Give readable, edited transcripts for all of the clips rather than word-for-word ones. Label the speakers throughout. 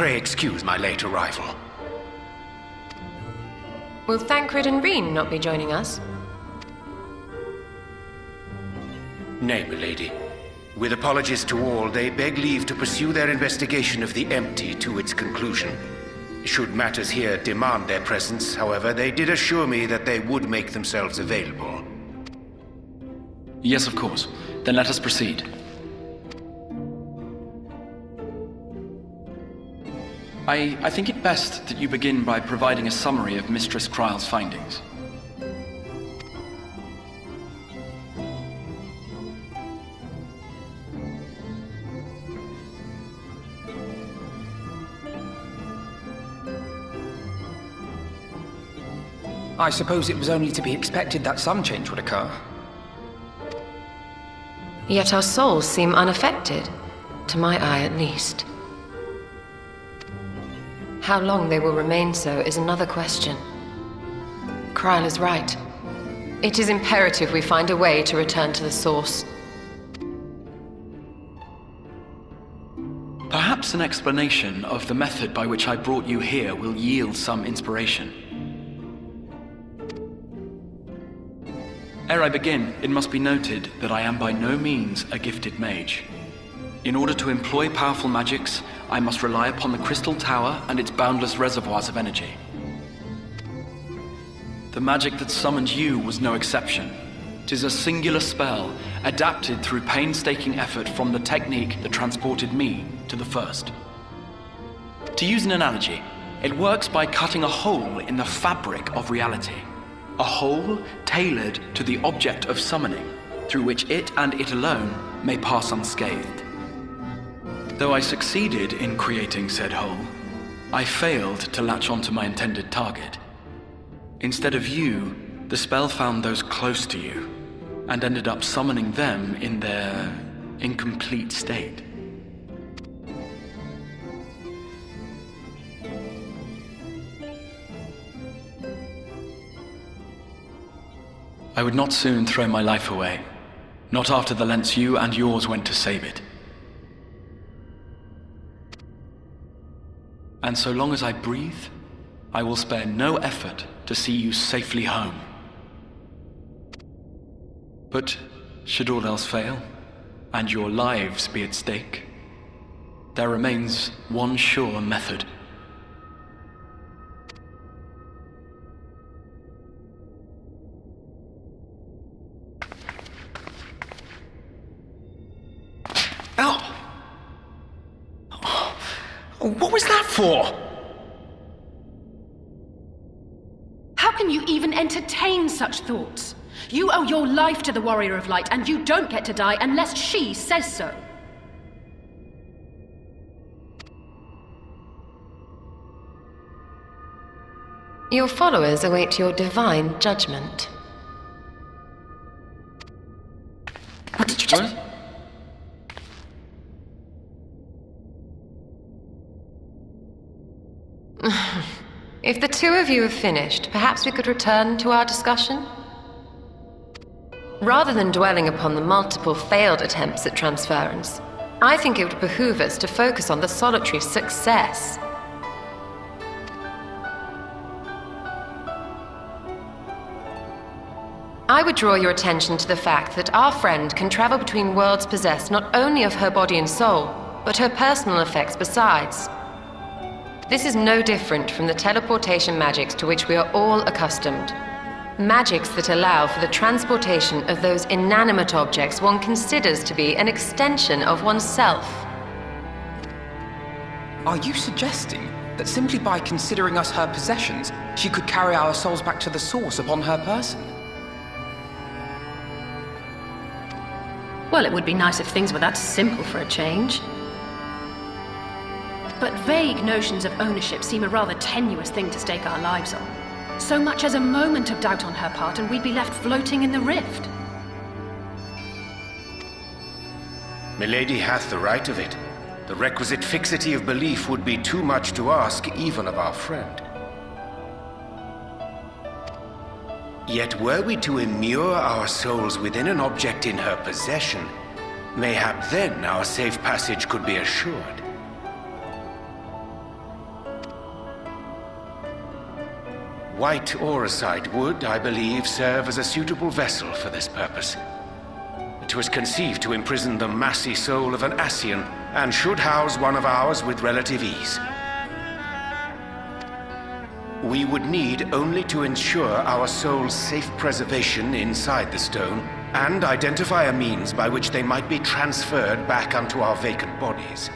Speaker 1: Pray excuse my late arrival.
Speaker 2: Will Thancred and Reen not be joining us?
Speaker 1: Nay, milady. With apologies to all, they beg leave to pursue their investigation of the empty to its conclusion. Should matters here demand their presence, however, they did assure me that they would make themselves available.
Speaker 3: Yes, of course. Then let us proceed. I think it best that you begin by providing a summary of Mistress Kryle's findings.
Speaker 4: I suppose it was only to be expected that some change would occur.
Speaker 2: Yet our souls seem unaffected, to my eye at least. How long they will remain so is another question. Kryle is right. It is imperative we find a way to return to the source.
Speaker 3: Perhaps an explanation of the method by which I brought you here will yield some inspiration. Ere I begin, it must be noted that I am by no means a gifted mage. In order to employ powerful magics, I must rely upon the Crystal Tower and its boundless reservoirs of energy. The magic that summoned you was no exception. 'Tis a singular spell, adapted through painstaking effort from the technique that transported me to the First. To use an analogy, it works by cutting a hole in the fabric of reality. A hole tailored to the object of summoning, through which it and it alone may pass unscathed. Though I succeeded in creating said hole, I failed to latch onto my intended target. Instead of you, the spell found those close to you, and ended up summoning them in their incomplete state. I would not soon throw my life away, not after the lengths you and yours went to save it. And so long as I breathe, I will spare no effort to see you safely home. But should all else fail, and your lives be at stake, there remains one sure method.
Speaker 4: Oh! What was that for?
Speaker 5: How can you even entertain such thoughts? You owe your life to the Warrior of Light, and you don't get to die unless she says so.
Speaker 2: Your followers await your divine judgment.
Speaker 4: What did you just...
Speaker 3: What?
Speaker 2: If the two of you have finished, perhaps we could return to our discussion? Rather than dwelling upon the multiple failed attempts at transference, I think it would behoove us to focus on the solitary success. I would draw your attention to the fact that our friend can travel between worlds possessed not only of her body and soul, but her personal effects besides. This is no different from the teleportation magics to which we are all accustomed. Magics that allow for the transportation of those inanimate objects one considers to be an extension of oneself.
Speaker 4: Are you suggesting that simply by considering us her possessions, she could carry our souls back to the source upon her person?
Speaker 5: Well, it would be nice if things were that simple for a change. But vague notions of ownership seem a rather tenuous thing to stake our lives on. So much as a moment of doubt on her part and we'd be left floating in the rift.
Speaker 1: Milady hath the right of it. The requisite fixity of belief would be too much to ask even of our friend. Yet were we to immure our souls within an object in her possession, mayhap then our safe passage could be assured. white auracite would, I believe, serve as a suitable vessel for this purpose. It was conceived to imprison the massy soul of an Ascian, and should house one of ours with relative ease. We would need only to ensure our soul's safe preservation inside the stone, and identify a means by which they might be transferred back unto our vacant bodies.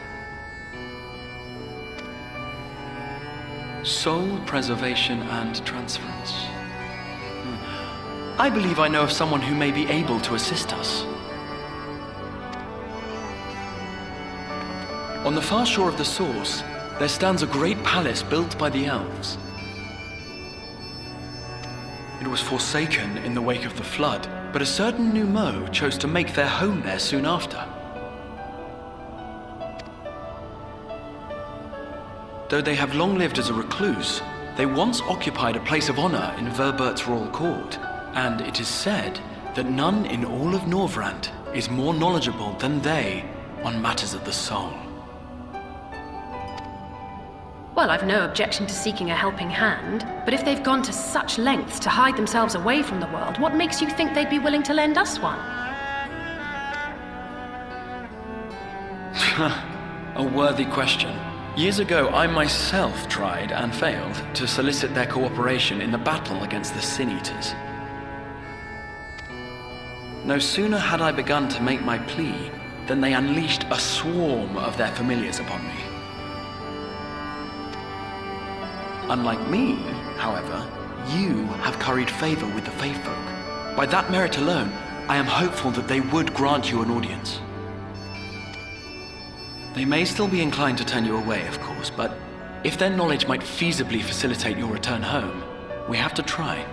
Speaker 3: Soul preservation and transference. I believe I know of someone who may be able to assist us. On the far shore of the source, there stands a great palace built by the elves. It was forsaken in the wake of the flood, but a certain Numo chose to make their home there soon after. Though they have long lived as a recluse, they once occupied a place of honor in Verbert's royal court, and it is said that none in all of Norvrant is more knowledgeable than they on matters of the soul.
Speaker 5: Well, I've no objection to seeking a helping hand, but if they've gone to such lengths to hide themselves away from the world, what makes you think they'd be willing to lend us one?
Speaker 3: A worthy question. Years ago, I myself tried and failed to solicit their cooperation in the battle against the Sin Eaters. No sooner had I begun to make my plea than they unleashed a swarm of their familiars upon me. Unlike me, however, you have curried favor with the Fae folk. By that merit alone, I am hopeful that they would grant you an audience. They may still be inclined to turn you away, of course, but if their knowledge might feasibly facilitate your return home, we have to try.